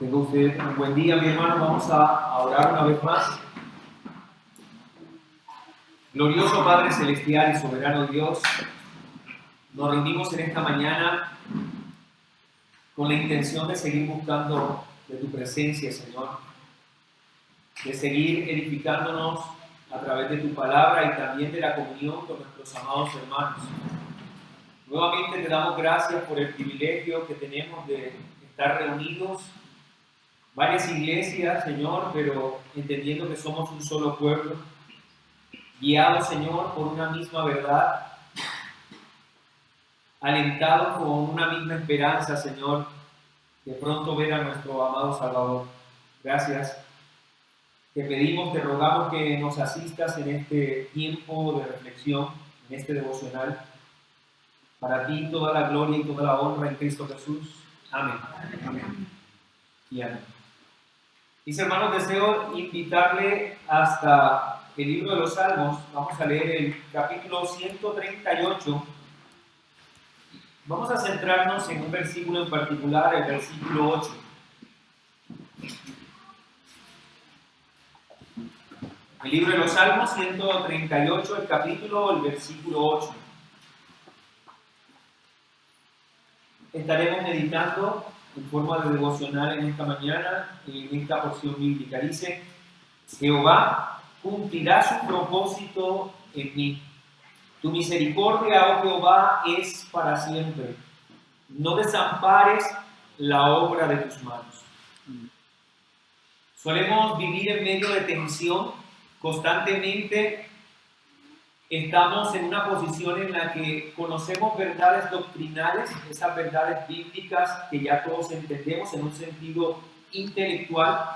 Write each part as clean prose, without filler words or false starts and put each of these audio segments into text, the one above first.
Tenga usted un buen día, mi hermano. Vamos a orar una vez más. Glorioso Padre Celestial y Soberano Dios, nos reunimos en esta mañana con la intención de seguir buscando de tu presencia, Señor, de seguir edificándonos a través de tu palabra y también de la comunión con nuestros amados hermanos. Nuevamente te damos gracias por el privilegio que tenemos de estar reunidos, varias iglesias, Señor, pero entendiendo que somos un solo pueblo, guiados, Señor, por una misma verdad, alentados con una misma esperanza, Señor, de pronto ver a nuestro amado Salvador. Gracias. Te pedimos, te rogamos que nos asistas en este tiempo de reflexión, en este devocional. Para ti toda la gloria y toda la honra en Cristo Jesús. Amén. Amén. Y amén. Mis hermanos, deseo invitarle hasta el libro de los Salmos. Vamos a leer el capítulo 138. Vamos a centrarnos en un versículo en particular, el versículo 8. El libro de los Salmos, 138, el capítulo, el versículo 8. Estaremos meditando en forma de devocional en esta mañana, en esta porción bíblica. Dice: Jehová cumplirá su propósito en mí. Tu misericordia, oh Jehová, es para siempre. No desampares la obra de tus manos. Solemos vivir en medio de tensión. Constantemente estamos en una posición en la que conocemos verdades doctrinales, esas verdades bíblicas que ya todos entendemos en un sentido intelectual,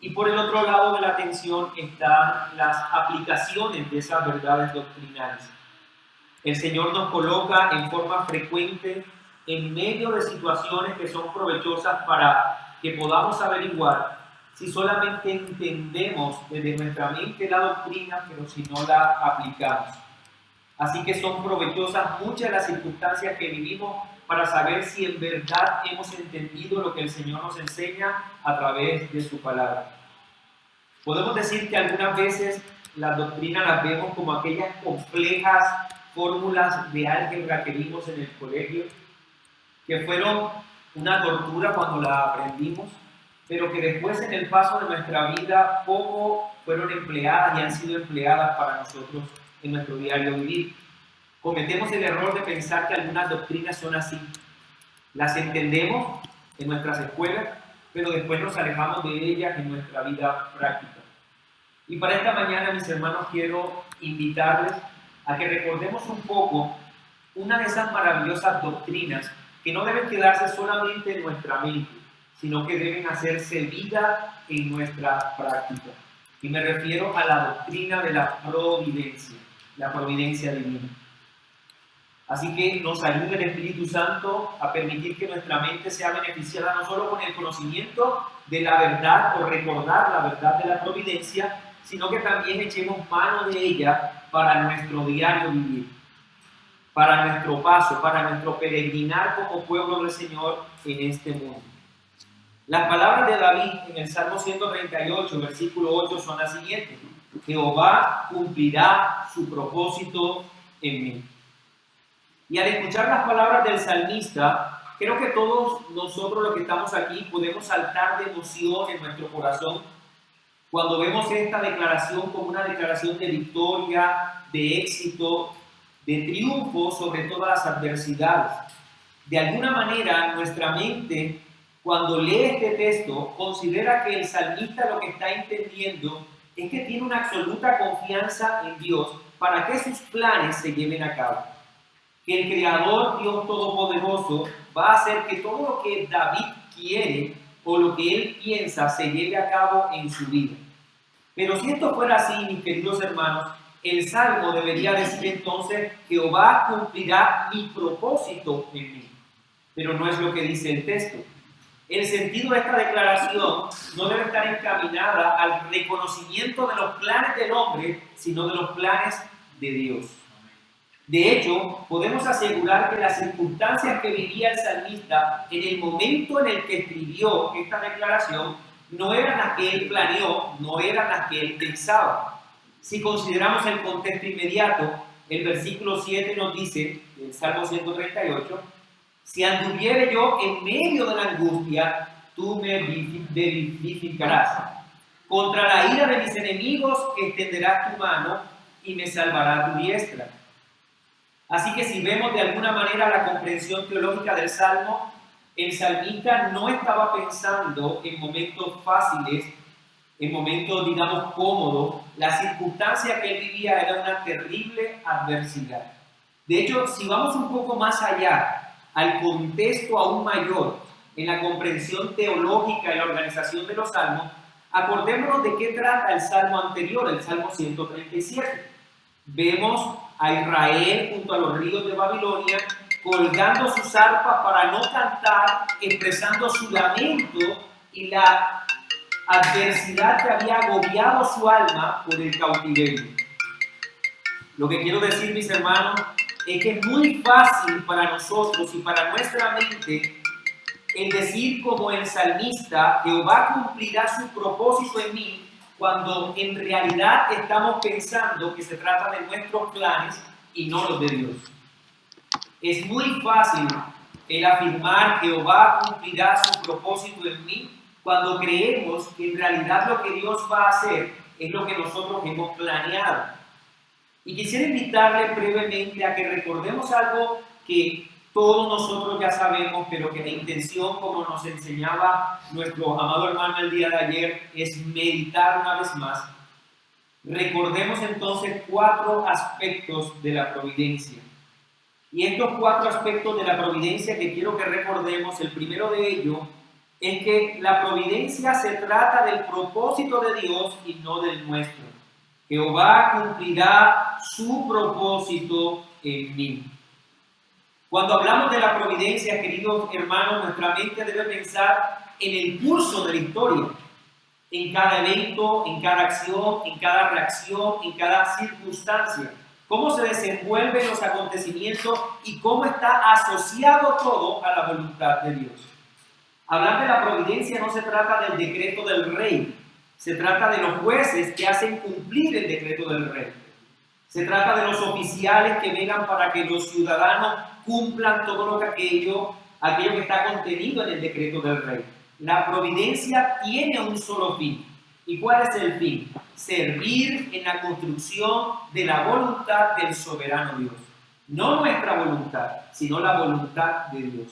y por el otro lado de la tensión están las aplicaciones de esas verdades doctrinales. El Señor nos coloca en forma frecuente en medio de situaciones que son provechosas para que podamos averiguar si solamente entendemos desde nuestra mente la doctrina, pero si no la aplicamos. Así que son provechosas muchas de las circunstancias que vivimos para saber si en verdad hemos entendido lo que el Señor nos enseña a través de su palabra. Podemos decir que algunas veces las doctrinas las vemos como aquellas complejas fórmulas de álgebra que vimos en el colegio, que fueron una tortura cuando la aprendimos, pero que después en el paso de nuestra vida poco fueron empleadas y han sido empleadas para nosotros en nuestro diario vivir. Cometemos el error de pensar que algunas doctrinas son así. Las entendemos en nuestras escuelas, pero después nos alejamos de ellas en nuestra vida práctica. Y para esta mañana, mis hermanos, quiero invitarles a que recordemos un poco una de esas maravillosas doctrinas que no deben quedarse solamente en nuestra mente, sino que deben hacerse vida en nuestra práctica. Y me refiero a la doctrina de la providencia divina. Así que nos ayude el Espíritu Santo a permitir que nuestra mente sea beneficiada no solo con el conocimiento de la verdad o recordar la verdad de la providencia, sino que también echemos mano de ella para nuestro diario vivir, para nuestro paso, para nuestro peregrinar como pueblo del Señor en este mundo. Las palabras de David en el Salmo 138, versículo 8 son las siguientes: Jehová cumplirá su propósito en mí. Y al escuchar las palabras del salmista, creo que todos nosotros los que estamos aquí podemos saltar de emoción en nuestro corazón cuando vemos esta declaración como una declaración de victoria, de éxito, de triunfo sobre todas las adversidades. De alguna manera, nuestra mente, cuando lee este texto, considera que el salmista lo que está entendiendo es que tiene una absoluta confianza en Dios para que sus planes se lleven a cabo. Que el Creador, Dios Todopoderoso, va a hacer que todo lo que David quiere o lo que él piensa se lleve a cabo en su vida. Pero si esto fuera así, mis queridos hermanos, el Salmo debería decir entonces: Jehová cumplirá mi propósito en mí. Pero no es lo que dice el texto. El sentido de esta declaración no debe estar encaminada al reconocimiento de los planes del hombre, sino de los planes de Dios. De hecho, podemos asegurar que las circunstancias que vivía el salmista en el momento en el que escribió esta declaración no eran las que él planeó, no eran las que él pensaba. Si consideramos el contexto inmediato, el versículo 7 nos dice, en Salmo 138, si anduviere yo en medio de la angustia, tú me vivificarás. Contra la ira de mis enemigos extenderás tu mano y me salvará tu diestra. Así que si vemos de alguna manera la comprensión teológica del Salmo, el salmista no estaba pensando en momentos fáciles, en momentos, digamos, cómodos. La circunstancia que él vivía era una terrible adversidad. De hecho, si vamos un poco más allá, al contexto aún mayor, en la comprensión teológica y la organización de los salmos, acordémonos de qué trata el salmo anterior, el Salmo 137. Vemos a Israel junto a los ríos de Babilonia colgando sus arpas para no cantar, expresando su lamento y la adversidad que había agobiado su alma por el cautiverio. Lo que quiero decir, mis hermanos, es que es muy fácil para nosotros y para nuestra mente el decir como el salmista, Jehová cumplirá su propósito en mí, cuando en realidad estamos pensando que se trata de nuestros planes y no los de Dios. Es muy fácil el afirmar Jehová cumplirá su propósito en mí, cuando creemos que en realidad lo que Dios va a hacer es lo que nosotros hemos planeado. Y quisiera invitarles brevemente a que recordemos algo que todos nosotros ya sabemos, pero que la intención, como nos enseñaba nuestro amado hermano el día de ayer, es meditar una vez más. Recordemos entonces 4 aspectos de la providencia. Y estos 4 aspectos de la providencia que quiero que recordemos, el primero de ellos es que la providencia se trata del propósito de Dios y no del nuestro. Jehová cumplirá su propósito en mí. Cuando hablamos de la providencia, queridos hermanos, nuestra mente debe pensar en el curso de la historia, en cada evento, en cada acción, en cada reacción, en cada circunstancia. Cómo se desenvuelven los acontecimientos y cómo está asociado todo a la voluntad de Dios. Hablar de la providencia no se trata del decreto del rey, se trata de los jueces que hacen cumplir el decreto del rey. Se trata de los oficiales que velan para que los ciudadanos cumplan todo lo que aquello que está contenido en el decreto del rey. La providencia tiene un solo fin. ¿Y cuál es el fin? Servir en la construcción de la voluntad del soberano Dios. No nuestra voluntad, sino la voluntad de Dios.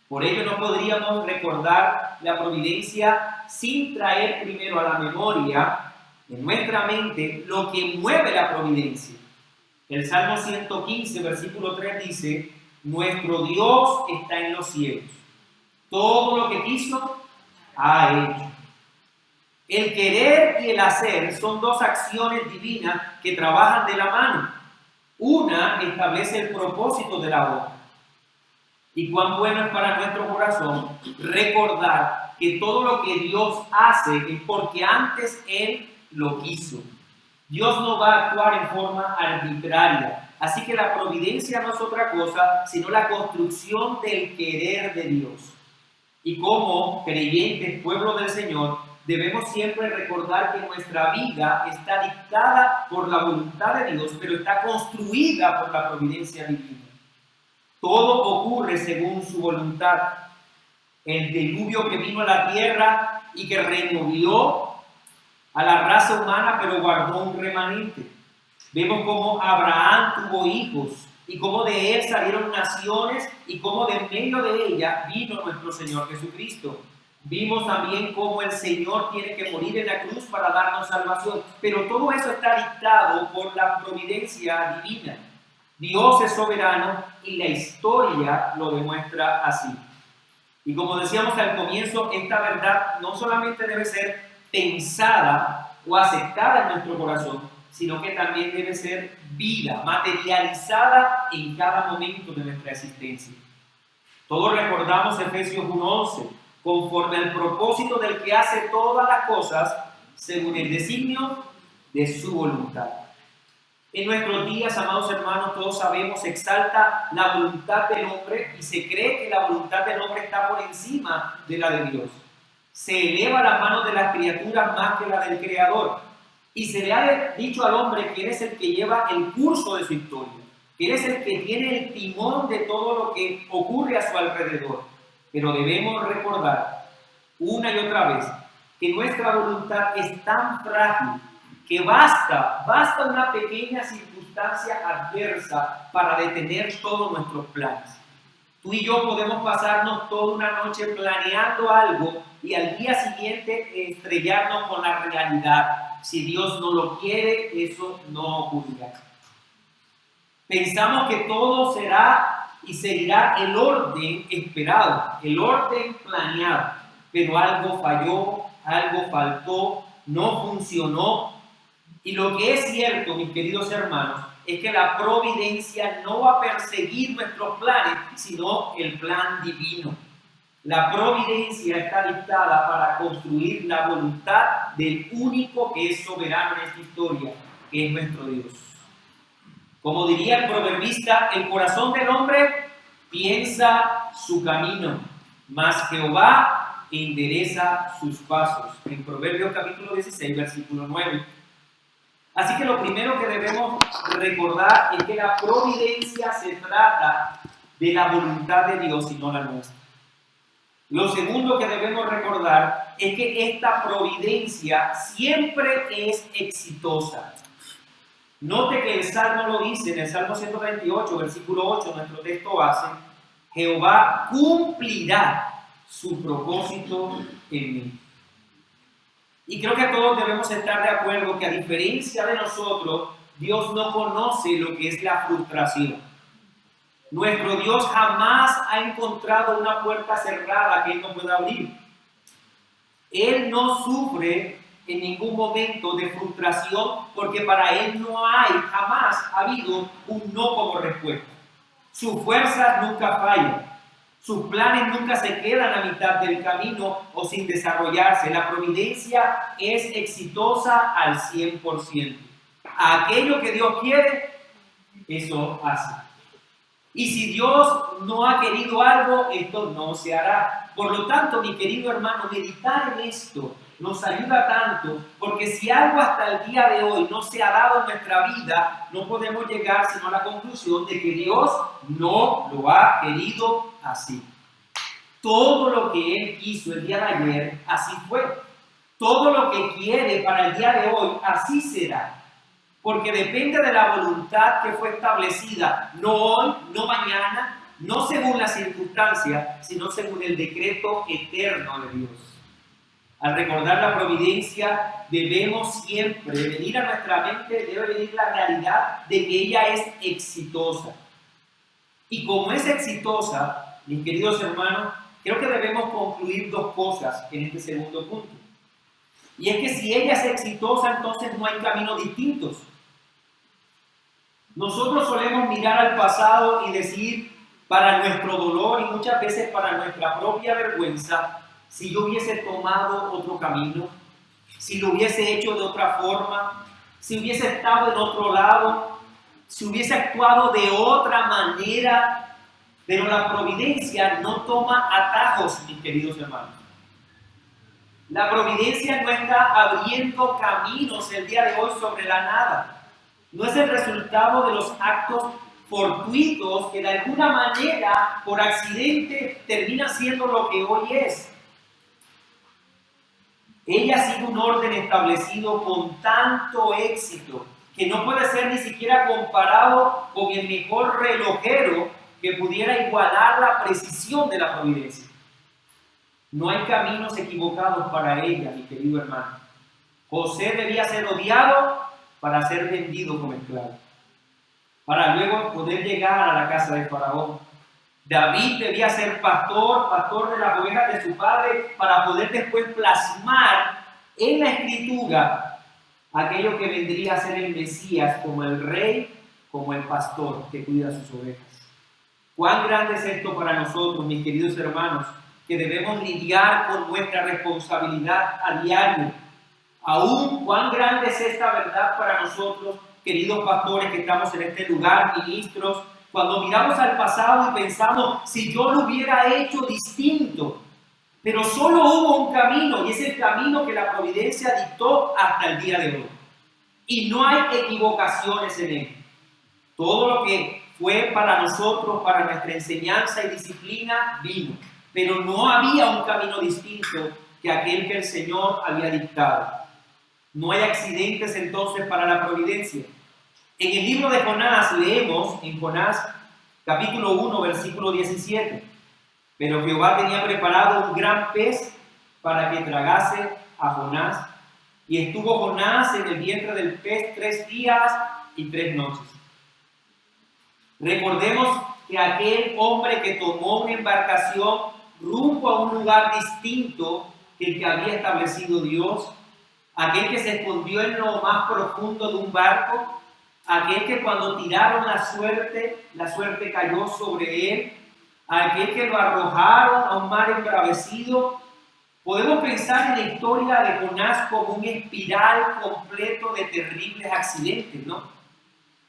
Por ello no podríamos recordar la providencia sin traer primero a la memoria, en nuestra mente, lo que mueve la providencia. El Salmo 115, versículo 3 dice, nuestro Dios está en los cielos. Todo lo que quiso, ha hecho. El querer y el hacer son 2 acciones divinas que trabajan de la mano. Una establece el propósito de la otra. Y cuán bueno es para nuestro corazón recordar que todo lo que Dios hace es porque antes Él lo quiso. Dios no va a actuar en forma arbitraria. Así que la providencia no es otra cosa, sino la construcción del querer de Dios. Y como creyentes, pueblo del Señor, debemos siempre recordar que nuestra vida está dictada por la voluntad de Dios, pero está construida por la providencia divina. Todo ocurre según su voluntad. El diluvio que vino a la tierra y que removió a la raza humana, pero guardó un remanente. Vemos cómo Abraham tuvo hijos y cómo de él salieron naciones y cómo de en medio de ella vino nuestro Señor Jesucristo. Vimos también cómo el Señor tiene que morir en la cruz para darnos salvación. Pero todo eso está dictado por la providencia divina. Dios es soberano y la historia lo demuestra así. Y como decíamos al comienzo, esta verdad no solamente debe ser pensada o aceptada en nuestro corazón, sino que también debe ser vida, materializada en cada momento de nuestra existencia. Todos recordamos Efesios 1:11, conforme al propósito del que hace todas las cosas según el designio de su voluntad. En nuestros días, amados hermanos, todos sabemos, se exalta la voluntad del hombre y se cree que la voluntad del hombre está por encima de la de Dios. Se eleva las manos de las criaturas más que la del Creador. Y se le ha dicho al hombre que él es el que lleva el curso de su historia, que él es el que tiene el timón de todo lo que ocurre a su alrededor. Pero debemos recordar una y otra vez que nuestra voluntad es tan frágil que basta una pequeña circunstancia adversa para detener todos nuestros planes. Tú y yo podemos pasarnos toda una noche planeando algo y al día siguiente estrellarnos con la realidad. Si Dios no lo quiere, eso no ocurrirá. Pensamos que todo será y seguirá el orden esperado, el orden planeado, pero algo falló, algo faltó, no funcionó. Y lo que es cierto, mis queridos hermanos, es que la providencia no va a perseguir nuestros planes, sino el plan divino. La providencia está dictada para construir la voluntad del único que es soberano en esta historia, que es nuestro Dios. Como diría el proverbista, el corazón del hombre piensa su camino, mas Jehová endereza sus pasos. En Proverbios capítulo 16, versículo 9. Así que lo primero que debemos recordar es que la providencia se trata de la voluntad de Dios y no la nuestra. Lo segundo que debemos recordar es que esta providencia siempre es exitosa. Note que el Salmo lo dice, en el Salmo 138, versículo 8, nuestro texto base: Jehová cumplirá su propósito en mí. Y creo que todos debemos estar de acuerdo que, a diferencia de nosotros, Dios no conoce lo que es la frustración. Nuestro Dios jamás ha encontrado una puerta cerrada que Él no pueda abrir. Él no sufre en ningún momento de frustración porque para Él no hay, jamás ha habido un no como respuesta. Sus fuerzas nunca fallan. Sus planes nunca se quedan a mitad del camino o sin desarrollarse. La providencia es exitosa al 100%. Aquello que Dios quiere, eso hace. Y si Dios no ha querido algo, esto no se hará. Por lo tanto, mi querido hermano, meditar en esto nos ayuda tanto, porque si algo hasta el día de hoy no se ha dado en nuestra vida, no podemos llegar sino a la conclusión de que Dios no lo ha querido así. Todo lo que Él quiso el día de ayer, así fue. Todo lo que quiere para el día de hoy, así será. Porque depende de la voluntad que fue establecida, no hoy, no mañana, no según las circunstancias, sino según el decreto eterno de Dios. Al recordar la providencia, debemos siempre venir a nuestra mente, debe venir la realidad de que ella es exitosa. Y como es exitosa, mis queridos hermanos, creo que debemos concluir dos cosas en este segundo punto. Y es que si ella es exitosa, entonces no hay caminos distintos. Nosotros solemos mirar al pasado y decir, para nuestro dolor y muchas veces para nuestra propia vergüenza, si yo hubiese tomado otro camino, si lo hubiese hecho de otra forma, si hubiese estado en otro lado, si hubiese actuado de otra manera. Pero la providencia no toma atajos, mis queridos hermanos. La providencia no está abriendo caminos el día de hoy sobre la nada. No es el resultado de los actos fortuitos que de alguna manera, por accidente, termina siendo lo que hoy es. Ella ha sido un orden establecido con tanto éxito que no puede ser ni siquiera comparado con el mejor relojero que pudiera igualar la precisión de la providencia. No hay caminos equivocados para ella, mi querido hermano. José debía ser odiado para ser vendido como esclavo, para luego poder llegar a la casa de Faraón. David debía ser pastor de las ovejas de su padre, para poder después plasmar en la escritura aquello que vendría a ser el Mesías, como el rey, como el pastor que cuida sus ovejas. Cuán grande es esto para nosotros, mis queridos hermanos, que debemos lidiar con nuestra responsabilidad a diario. Aún cuán grande es esta verdad para nosotros, queridos pastores que estamos en este lugar, ministros, cuando miramos al pasado y pensamos, si yo lo hubiera hecho distinto, pero solo hubo un camino, y es el camino que la providencia dictó hasta el día de hoy. Y no hay equivocaciones en él. Todo lo que fue para nosotros, para nuestra enseñanza y disciplina, vino. Pero no había un camino distinto que aquel que el Señor había dictado. No hay accidentes entonces para la providencia. En el libro de Jonás leemos, en Jonás capítulo 1, versículo 17, pero Jehová tenía preparado un gran pez para que tragase a Jonás, y estuvo Jonás en el vientre del pez 3 días y 3 noches. Recordemos que aquel hombre que tomó una embarcación rumbo a un lugar distinto que el que había establecido Dios, aquel que se escondió en lo más profundo de un barco, aquel que cuando tiraron la suerte cayó sobre él, aquel que lo arrojaron a un mar embravecido. Podemos pensar en la historia de Jonás como un espiral completo de terribles accidentes, ¿no?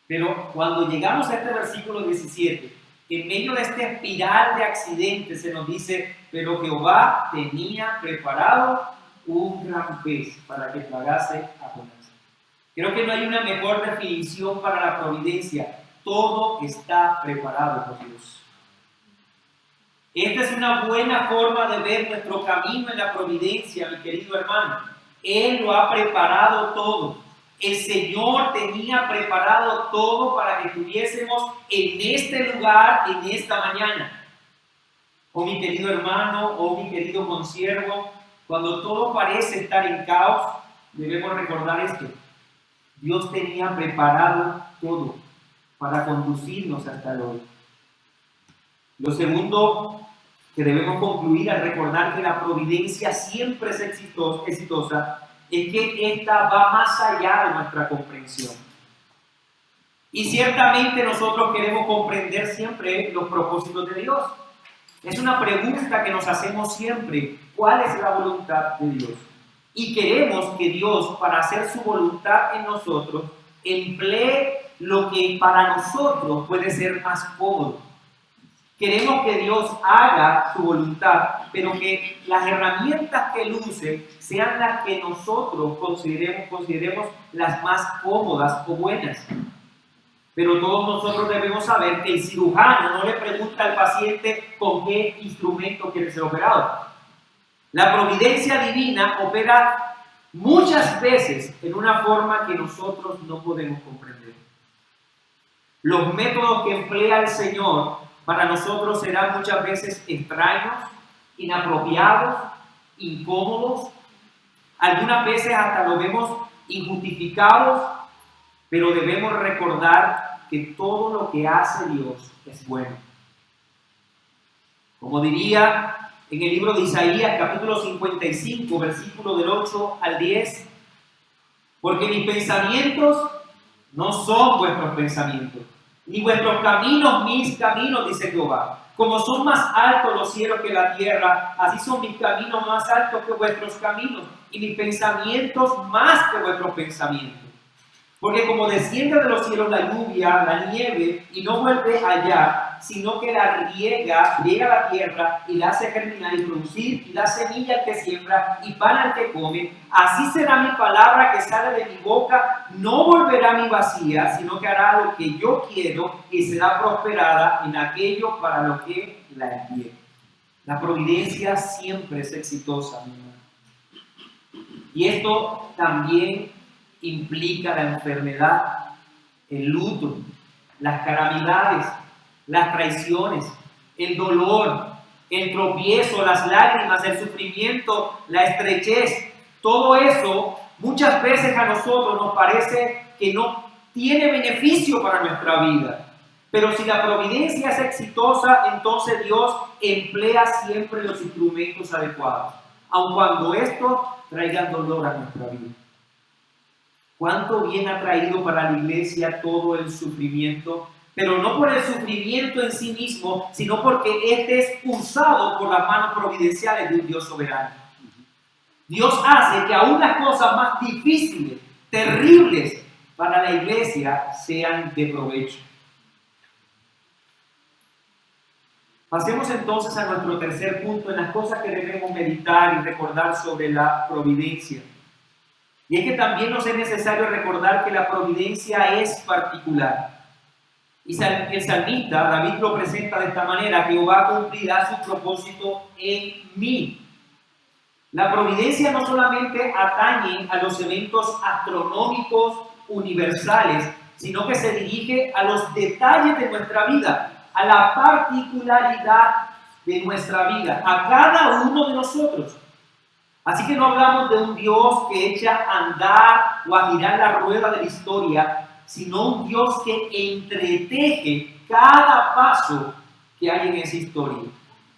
Pero cuando llegamos a este versículo 17, en medio de esta espiral de accidentes se nos dice, pero Jehová tenía preparado un gran pez para que tragase a Jonás. Creo que no hay una mejor definición para la providencia. Todo está preparado por Dios. Esta es una buena forma de ver nuestro camino en la providencia, mi querido hermano. Él lo ha preparado todo. El Señor tenía preparado todo para que estuviésemos en este lugar, en esta mañana. Oh mi querido hermano, oh mi querido consiervo, cuando todo parece estar en caos, debemos recordar esto. Dios tenía preparado todo para conducirnos hasta el hoy. Lo segundo que debemos concluir al recordar que la providencia siempre es exitosa es que esta va más allá de nuestra comprensión. Y ciertamente nosotros queremos comprender siempre los propósitos de Dios. Es una pregunta que nos hacemos siempre: ¿cuál es la voluntad de Dios? Y queremos que Dios, para hacer su voluntad en nosotros, emplee lo que para nosotros puede ser más cómodo. Queremos que Dios haga su voluntad, pero que las herramientas que Él use sean las que nosotros consideremos las más cómodas o buenas. Pero todos nosotros debemos saber que el cirujano no le pregunta al paciente con qué instrumento quiere ser operado. La providencia divina opera muchas veces en una forma que nosotros no podemos comprender. Los métodos que emplea el Señor para nosotros serán muchas veces extraños, inapropiados, incómodos. Algunas veces hasta lo vemos injustificados, pero debemos recordar que todo lo que hace Dios es bueno. Como diría en el libro de Isaías, capítulo 55, versículo del 8 al 10, porque mis pensamientos no son vuestros pensamientos, ni vuestros caminos mis caminos, dice Jehová. Como son más altos los cielos que la tierra, así son mis caminos más altos que vuestros caminos, y mis pensamientos más que vuestros pensamientos. Porque como desciende de los cielos la lluvia, la nieve, y no vuelve allá, sino que la riega la tierra y la hace germinar y producir, y da semilla al que siembra y pan al que come, así será mi palabra que sale de mi boca, no volverá a mi vacía, sino que hará lo que yo quiero y será prosperada en aquello para lo que la envié. La providencia siempre es exitosa, mi hermano. Y esto también implica la enfermedad, el luto, las calamidades, las traiciones, el dolor, el tropiezo, las lágrimas, el sufrimiento, la estrechez. Todo eso muchas veces a nosotros nos parece que no tiene beneficio para nuestra vida. Pero si la providencia es exitosa, entonces Dios emplea siempre los instrumentos adecuados, aun cuando estos traigan dolor a nuestra vida. ¿Cuánto bien ha traído para la iglesia todo el sufrimiento? Pero no por el sufrimiento en sí mismo, sino porque este es usado por las manos providenciales de un Dios soberano. Dios hace que aún las cosas más difíciles, terribles, para la iglesia sean de provecho. Pasemos entonces a nuestro tercer punto en las cosas que debemos meditar y recordar sobre la providencia. Y es que también nos es necesario recordar que la providencia es particular. Y el salmista, David, lo presenta de esta manera: Jehová cumplirá su propósito en mí. La providencia no solamente atañe a los eventos astronómicos universales, sino que se dirige a los detalles de nuestra vida, a la particularidad de nuestra vida, a cada uno de nosotros. Así que no hablamos de un Dios que echa a andar o a girar la rueda de la historia, sino un Dios que entreteje cada paso que hay en esa historia.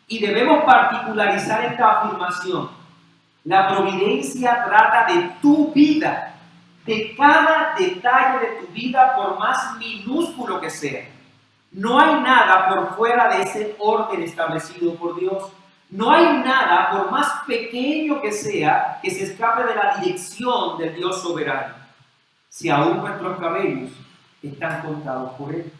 Y debemos particularizar esta afirmación. La providencia trata de tu vida, de cada detalle de tu vida, por más minúsculo que sea. No hay nada por fuera de ese orden establecido por Dios. No hay nada, por más pequeño que sea, que se escape de la dirección del Dios soberano. Si aún nuestros cabellos están contados por Él.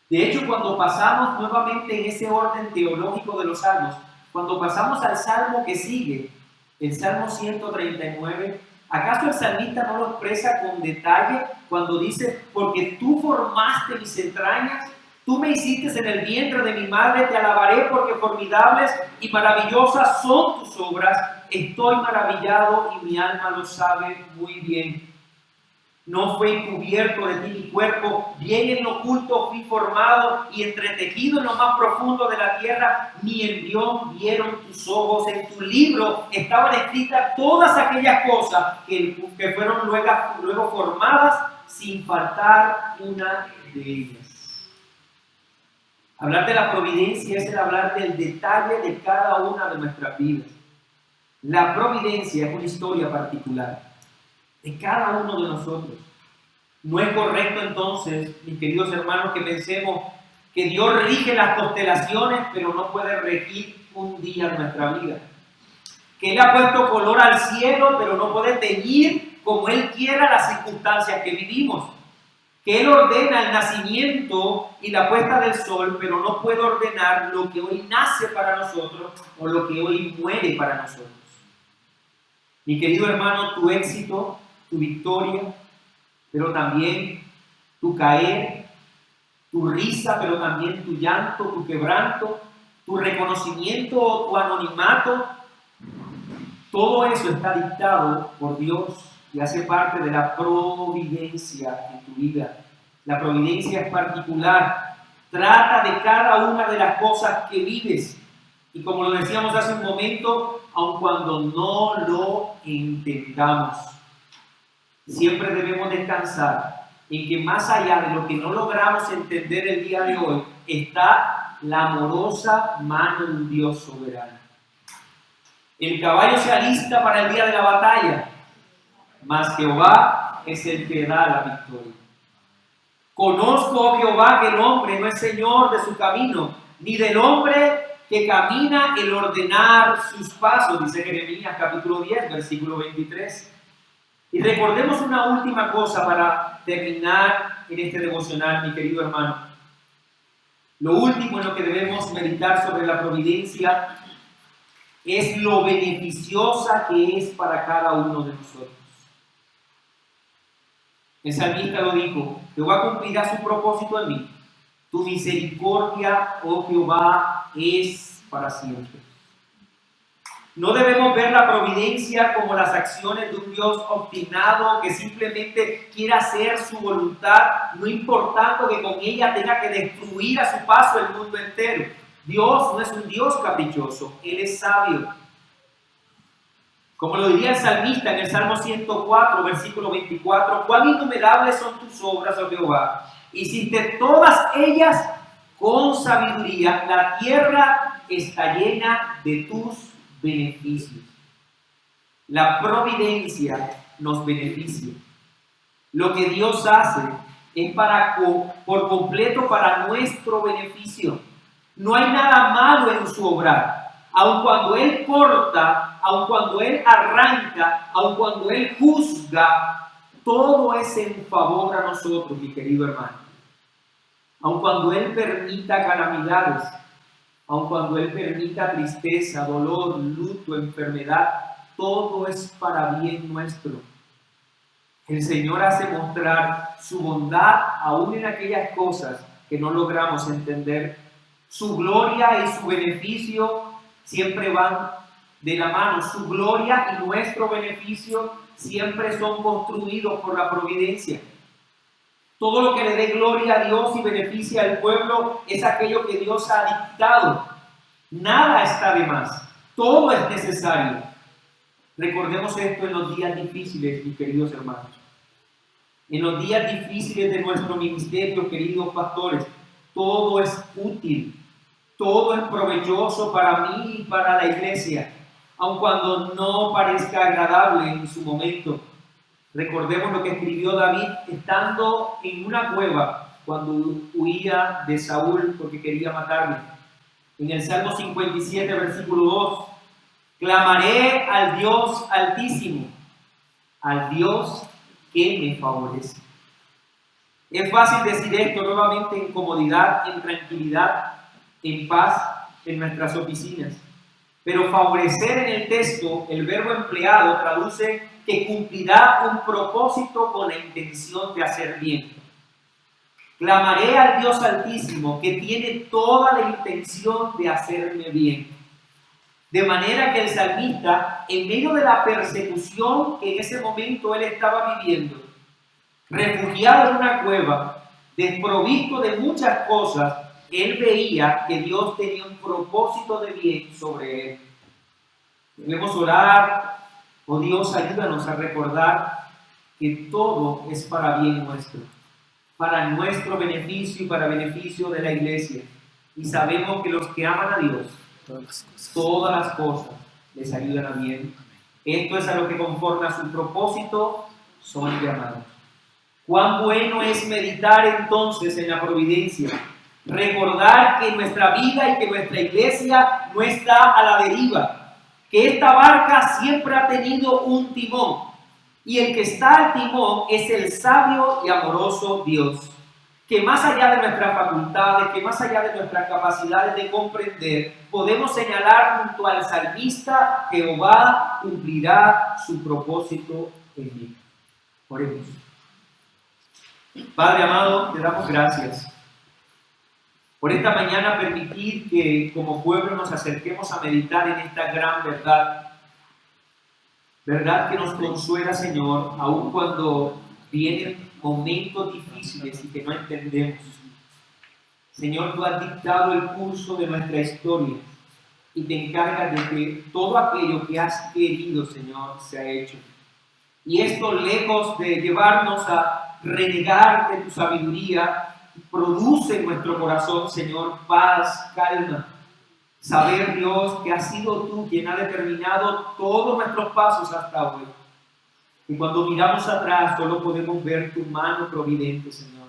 De hecho, cuando pasamos nuevamente en ese orden teológico de los salmos, cuando pasamos al salmo que sigue, el Salmo 139, ¿acaso el salmista no lo expresa con detalle cuando dice: porque tú formaste mis entrañas, tú me hiciste en el vientre de mi madre, te alabaré porque formidables y maravillosas son tus obras, estoy maravillado y mi alma lo sabe muy bien. No fue encubierto de ti mi cuerpo, bien en lo oculto fui formado y entretejido en lo más profundo de la tierra, mi embrión vieron tus ojos, en tu libro estaban escritas todas aquellas cosas que fueron luego formadas, sin faltar una de ellas. Hablar de la providencia es el hablar del detalle de cada una de nuestras vidas. La providencia es una historia particular de cada uno de nosotros. No es correcto entonces, mis queridos hermanos, que pensemos que Dios rige las constelaciones, pero no puede regir un día en nuestra vida. Que Él ha puesto color al cielo, pero no puede teñir como Él quiera las circunstancias que vivimos. Que Él ordena el nacimiento y la puesta del sol, pero no puede ordenar lo que hoy nace para nosotros o lo que hoy muere para nosotros. Mi querido hermano, tu éxito, tu victoria, pero también tu caer, tu risa, pero también tu llanto, tu quebranto, tu reconocimiento o tu anonimato, todo eso está dictado por Dios y hace parte de la providencia en tu vida. La providencia es particular, trata de cada una de las cosas que vives. Y como lo decíamos hace un momento, aun cuando no lo entendamos, siempre debemos descansar en que más allá de lo que no logramos entender el día de hoy, está la amorosa mano de un Dios soberano. El caballo se alista para el día de la batalla, mas Jehová es el que da la victoria. Conozco, oh Jehová, que el hombre no es señor de su camino, ni del hombre que camina el ordenar sus pasos, dice Jeremías capítulo 10, versículo 23. Y recordemos una última cosa para terminar en este devocional, mi querido hermano. Lo último en lo que debemos meditar sobre la providencia es lo beneficiosa que es para cada uno de nosotros. El salmista lo dijo: Jehová cumplirá su propósito en mí. Tu misericordia, oh Jehová, es para siempre. No debemos ver la providencia como las acciones de un Dios obstinado que simplemente quiere hacer su voluntad, no importando que con ella tenga que destruir a su paso el mundo entero. Dios no es un Dios caprichoso, Él es sabio. Como lo diría el salmista en el Salmo 104, versículo 24, cuán innumerables son tus obras, oh Jehová. Hiciste todas ellas con sabiduría. La tierra está llena de tus beneficios. La providencia nos beneficia. Lo que Dios hace es por completo para nuestro beneficio. No hay nada malo en su obrar. Aun cuando Él corta, aun cuando Él arranca, aun cuando Él juzga, todo es en favor a nosotros, mi querido hermano. Aun cuando Él permita calamidades, aun cuando Él permita tristeza, dolor, luto, enfermedad, todo es para bien nuestro. El Señor hace mostrar su bondad aún en aquellas cosas que no logramos entender. Su gloria y su beneficio siempre van de la mano. Su gloria y nuestro beneficio siempre son construidos por la providencia. Todo lo que le dé gloria a Dios y beneficia al pueblo es aquello que Dios ha dictado. Nada está de más. Todo es necesario. Recordemos esto en los días difíciles, mis queridos hermanos. En los días difíciles de nuestro ministerio, queridos pastores, todo es útil. Todo es provechoso para mí y para la iglesia, aun cuando no parezca agradable en su momento. Recordemos lo que escribió David estando en una cueva cuando huía de Saúl porque quería matarle. En el Salmo 57, versículo 2, clamaré al Dios Altísimo, al Dios que me favorece. Es fácil decir esto nuevamente en comodidad, en tranquilidad, en paz en nuestras oficinas. Pero favorecer en el texto, el verbo empleado traduce que cumplirá un propósito con la intención de hacer bien. Clamaré al Dios Altísimo que tiene toda la intención de hacerme bien. De manera que el salmista, en medio de la persecución que en ese momento él estaba viviendo, refugiado en una cueva, desprovisto de muchas cosas, él veía que Dios tenía un propósito de bien sobre él. Debemos orar, oh Dios, ayúdanos a recordar que todo es para bien nuestro, para nuestro beneficio y para beneficio de la iglesia. Y sabemos que los que aman a Dios, todas las cosas les ayudan a bien. Esto es a lo que conforme a su propósito son llamados. Cuán bueno es meditar entonces en la providencia. Recordar que nuestra vida y que nuestra iglesia no está a la deriva, que esta barca siempre ha tenido un timón y el que está al timón es el sabio y amoroso Dios, que más allá de nuestras facultades, que más allá de nuestras capacidades de comprender, podemos señalar junto al salmista: Jehová cumplirá su propósito en mí. Oremos. Padre amado, te damos gracias por esta mañana permitir que como pueblo nos acerquemos a meditar en esta gran verdad. Verdad que nos consuela, Señor, aun cuando vienen momentos difíciles y que no entendemos. Señor, tú has dictado el curso de nuestra historia y te encargas de que todo aquello que has querido, Señor, se ha hecho. Y esto, lejos de llevarnos a renegar de tu sabiduría, produce en nuestro corazón, Señor, paz, calma. Saber, Dios, que has sido tú quien ha determinado todos nuestros pasos hasta hoy. Y cuando miramos atrás, solo podemos ver tu mano providente, Señor.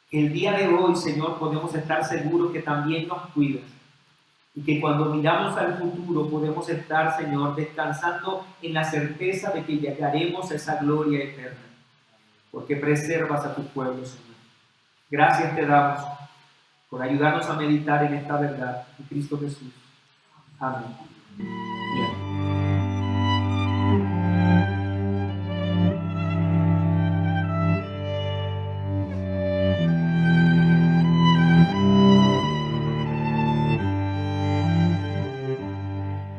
Que el día de hoy, Señor, podemos estar seguros que también nos cuidas. Y que cuando miramos al futuro podemos estar, Señor, descansando en la certeza de que llegaremos a esa gloria eterna. Porque preservas a tu pueblo, Señor. Gracias te damos por ayudarnos a meditar en esta verdad en Cristo Jesús. Amén.